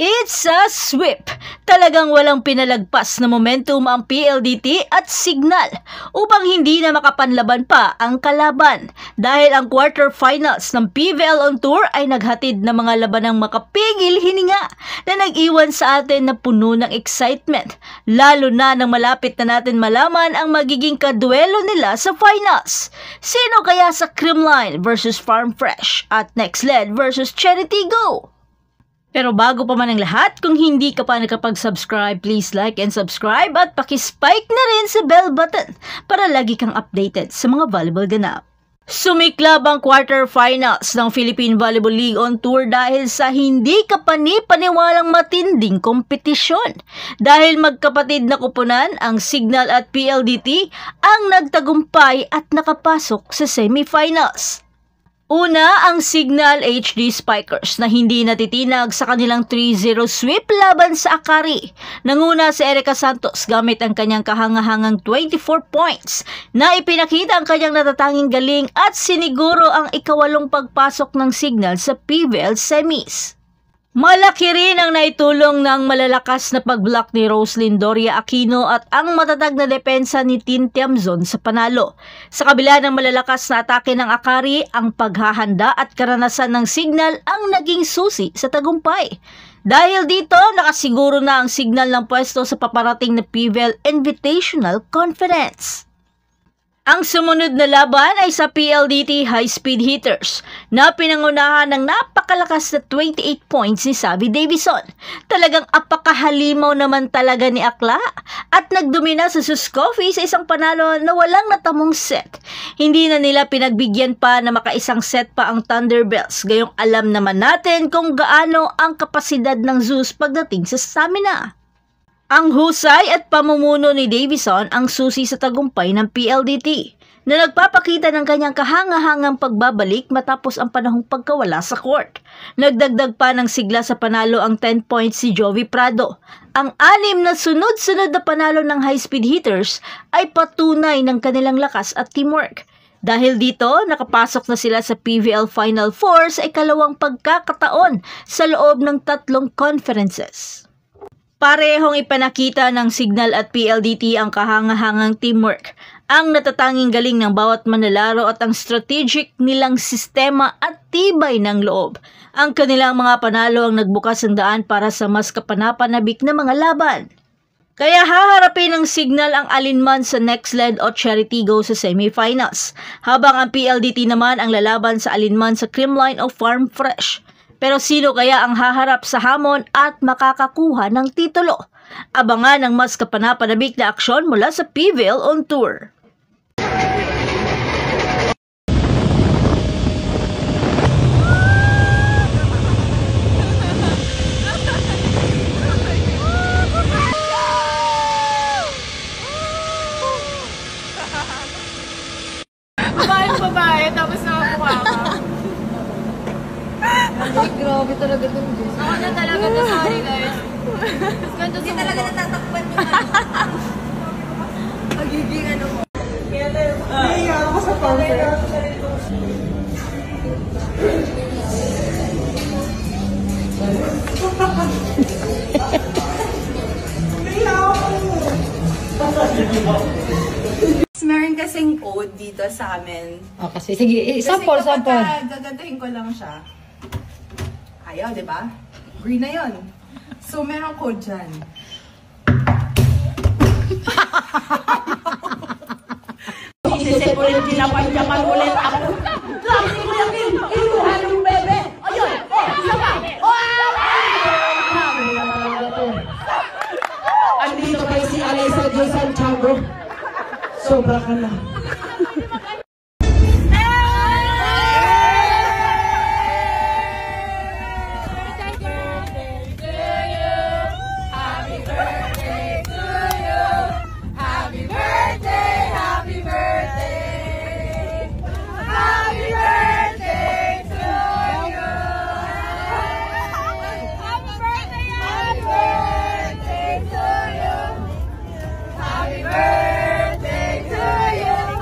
It's a sweep! Talagang walang pinalagpas na momentum ang PLDT at Signal upang hindi na makapanlaban pa ang kalaban dahil ang quarterfinals ng PVL on Tour ay naghatid ng mga labanang makapigil hininga na nag-iwan sa atin na puno ng excitement, lalo na nang malapit na natin malaman ang magiging kaduelo nila sa finals. Sino kaya sa Creamline versus Farm Fresh at NextLed versus Charity Go? Pero bago pa man ang lahat, kung hindi ka pa nakapag-subscribe, please like and subscribe at pakispike na rin sa bell button para lagi kang updated sa mga volleyball ganap. Sumiklab ang quarterfinals ng Philippine Volleyball League on Tour dahil sa hindi kapani-paniwalang matinding kompetisyon. Dahil magkapatid na kupunan, ang Signal at PLDT ang nagtagumpay at nakapasok sa semifinals. Una, ang Signal HD Spikers na hindi natitinag sa kanilang 3-0 sweep laban sa Akari. Nanguna si Erica Santos gamit ang kanyang kahangahangang 24 points na ipinakita ang kanyang natatanging galing at siniguro ang ikawalong pagpasok ng Signal sa PVL semis. Malaki rin ang naitulong ng malalakas na pag-block ni Roslyn Doria Aquino at ang matatag na depensa ni Tin Tiamzon sa panalo. Sa kabila ng malalakas na atake ng Akari, ang paghahanda at karanasan ng Signal ang naging susi sa tagumpay. Dahil dito, nakasiguro na ang Signal ng pwesto sa paparating na PVL Invitational Conference. Ang sumunod na laban ay sa PLDT High Speed Hitters na pinangunahan ng napakalakas na 28 points ni Savi Davison. Talagang apakahalimaw naman talaga ni Akla at nagdomina sa Suscoffy sa isang panalo na walang natamong set. Hindi na nila pinagbigyan pa na makaisang set pa ang Thunderbells, gayong alam naman natin kung gaano ang kapasidad ng Zeus pagdating sa stamina. Ang husay at pamumuno ni Davison ang susi sa tagumpay ng PLDT na nagpapakita ng kanyang kahangahangang pagbabalik matapos ang panahong pagkawala sa court. Nagdagdag pa ng sigla sa panalo ang 10 points si Jovi Prado. Ang 6 na sunod-sunod na panalo ng high-speed hitters ay patunay ng kanilang lakas at teamwork. Dahil dito, nakapasok na sila sa PVL Final Four sa ikalawang pagkakataon sa loob ng 3 conferences. Parehong ipanakita ng Signal at PLDT ang kahangahangang teamwork, ang natatanging galing ng bawat manlalaro at ang strategic nilang sistema at tibay ng loob. Ang kanilang mga panalo ang nagbukas ng daan para sa mas kapanapanabik na mga laban. Kaya haharapin ng Signal ang alinman sa NextLed o Charity Go sa semifinals, habang ang PLDT naman ang lalaban sa alinman sa Creamline o Farm Fresh. Pero sino kaya ang haharap sa hamon at makakakuha ng titulo? Abangan ang mas kapanapanabik na aksyon mula sa PVL on Tour. Babae, tapos nakakuha ka. Ay, grabe talaga itong Diyos. Ako na talaga na, sorry guys. Hindi talaga natatakpan yung magiging ano mo. Ay, ako sa power. Meron kasing code dito sa amin. Oh, kasi sige, sample. Gagandahin ko lang siya. Ayaw, di ba? Green na yun. So, meron code dyan. Isisip ulit, pinapanjaman ulit ako. Grabe mo yung inuha ng bebe. Ayun! Isa pa! Andito kayo si Alyssa J. Santiago. Sobra ka na. Happy birthday to you.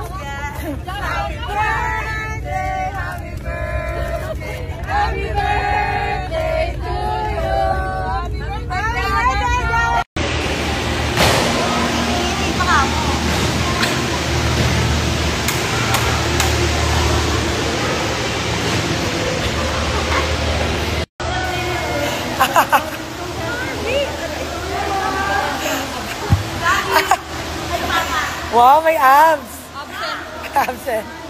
Wow, may abs. Absent.